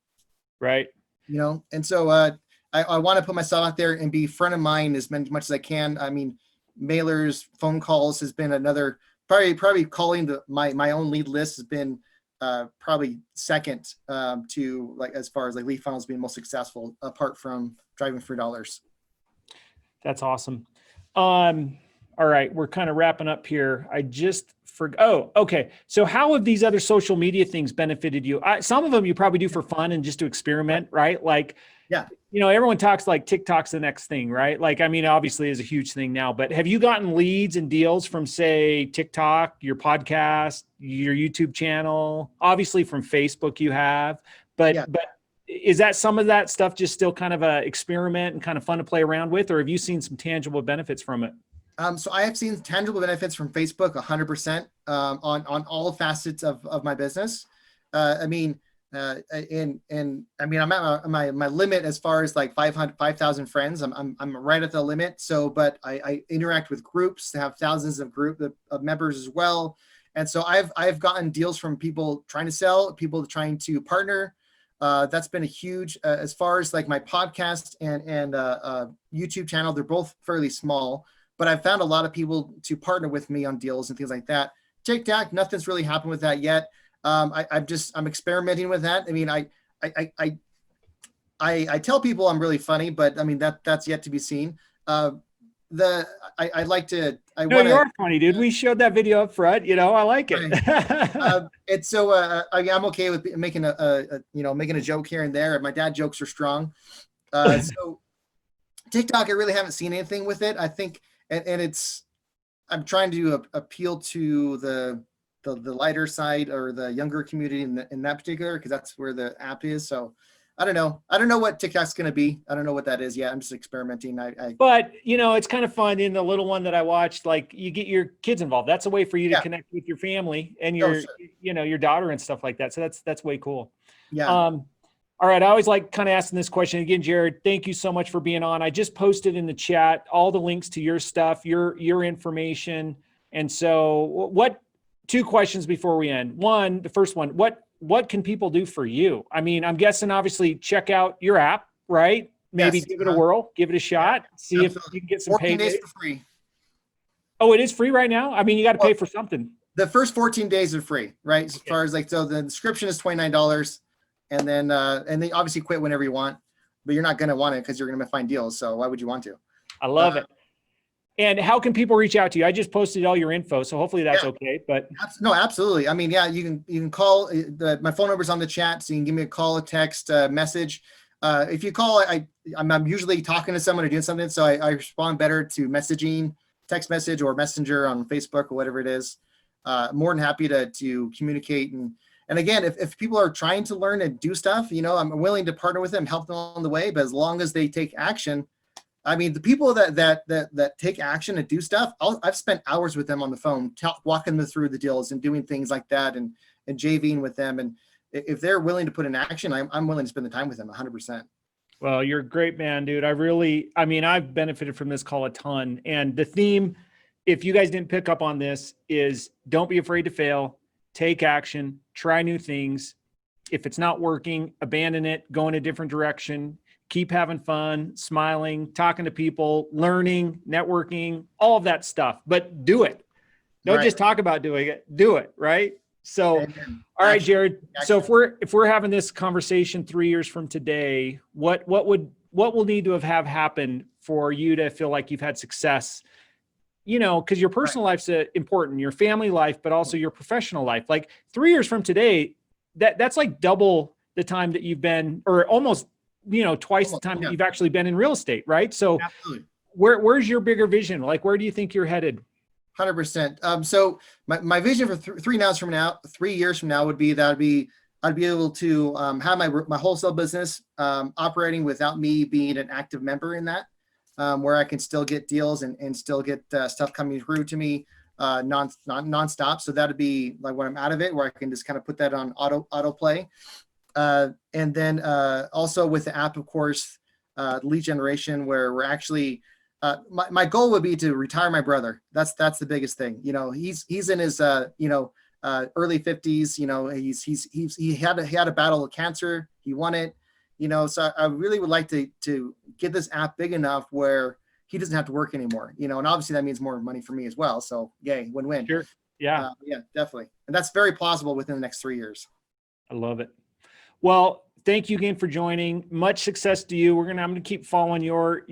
Right. And so I want to put myself out there and be front of mind as much as I can. I mean, mailers, phone calls has been another, probably calling my own lead list has been probably second to, like, as far as like lead funnels being most successful, apart from driving for dollars. That's awesome. All right. We're kind of wrapping up here. I just forgot. Oh, okay. So how have these other social media things benefited you? Some of them you probably do for fun and just to experiment, right? Like, yeah, everyone talks like TikTok's the next thing, right? Like, I mean, obviously is a huge thing now, but have you gotten leads and deals from, say, TikTok, your podcast, your YouTube channel, obviously from Facebook you have, but is that some of that stuff just still kind of a experiment and kind of fun to play around with, or have you seen some tangible benefits from it? So I have seen tangible benefits from Facebook 100% on all facets of my business. I mean, I'm at my limit as far as like 5,000 friends. I'm right at the limit. So, but I interact with groups, have thousands of members as well. And so I've gotten deals from people trying to sell, people trying to partner. That's been a huge, as far as like my podcast and YouTube channel, they're both fairly small, but I've found a lot of people to partner with me on deals and things like that. TikTok, nothing's really happened with that yet. I'm experimenting with that. I mean, I tell people I'm really funny, but I mean, that's yet to be seen. You are funny, dude. We showed that video up front, I like it. Right. It's so, I'm okay with making making a joke here and there. My dad jokes are strong. So TikTok, I really haven't seen anything with it. I think, and I'm trying to appeal to the lighter side or the younger community in that particular, because that's where the app is. So I don't know what TikTok's going to be. I don't know what that is yet. I'm just experimenting. But it's kind of fun. In the little one that I watched, like, you get your kids involved. That's a way for you to connect with your family and your, your daughter and stuff like that. So that's way cool. Yeah. All right. I always like kind of asking this question again, Jared. Thank you so much for being on. I just posted in the chat all the links to your stuff, your information. And so two questions before we end. The first one, what can people do for you? I mean, I'm guessing obviously check out your app, right? Maybe give it a whirl, give it a shot, see if you can get some 14 paid days for free. Oh, it is free right now? I mean, you got to pay for something. The first 14 days are free, right? As far as so the description is $29, and then obviously quit whenever you want, but you're not going to want it because you're going to find deals. So why would you want to? I love it. And how can people reach out to you? I just posted all your info, so hopefully that's okay. But no, absolutely. I mean, you can call. My phone number's on the chat, so you can give me a call, a text, a message. If you call, I'm usually talking to someone or doing something, so I respond better to messaging, text message or messenger on Facebook or whatever it is. more than happy to communicate. And again, if people are trying to learn and do stuff, I'm willing to partner with them, help them along the way. But as long as they take action, I mean, the people that take action and do stuff, I've spent hours with them on the phone, walking them through the deals and doing things like that, and JVing with them. And if they're willing to put in action, I'm willing to spend the time with them 100%. Well, you're a great man, dude. I've benefited from this call a ton. And the theme, if you guys didn't pick up on this, is don't be afraid to fail, take action, try new things. If it's not working, abandon it, go in a different direction, keep having fun, smiling, talking to people, learning, networking, all of that stuff, but do it. Don't just talk about doing it, do it. Right. So, all right, Jared. So if we're having this conversation 3 years from today, what will need to have happened for you to feel like you've had success? Because your personal life's important, your family life, but also your professional life. Like 3 years from today, that's like double the time that you've been, or almost, twice the time that you've actually been in real estate, right? So absolutely. Where's your bigger vision? Like, where do you think you're headed? 100%. So my vision for 3 years from now would be that I'd be able to have my wholesale business operating without me being an active member in that, where I can still get deals and still get stuff coming through to me nonstop. So that'd be like when I'm out of it, where I can just kind of put that on auto play. And then also with the app, of course, lead generation, where we're actually my goal would be to retire my brother. That's the biggest thing. He's in his early 50s. He had a battle with cancer. He won it. So I really would like to get this app big enough where he doesn't have to work anymore. And obviously that means more money for me as well. So yay, win-win. Sure. Yeah. Yeah, definitely. And that's very plausible within the next 3 years. I love it. Well, thank you again for joining. Much success to you. I'm going to keep following your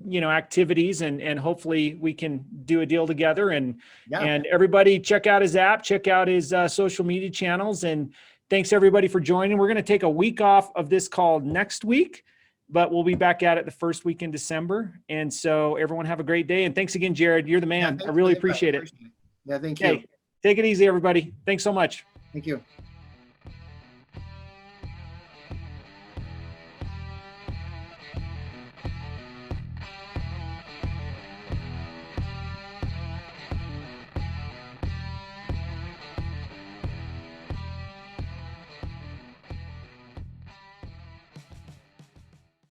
activities, and hopefully we can do a deal together. And everybody check out his app, check out his social media channels. And thanks everybody for joining. We're going to take a week off of this call next week, but we'll be back at it the first week in December. And so everyone have a great day. And thanks again, Jared. You're the man. I really appreciate it. Yeah. Thank you. Take it easy, everybody. Thanks so much. Thank you.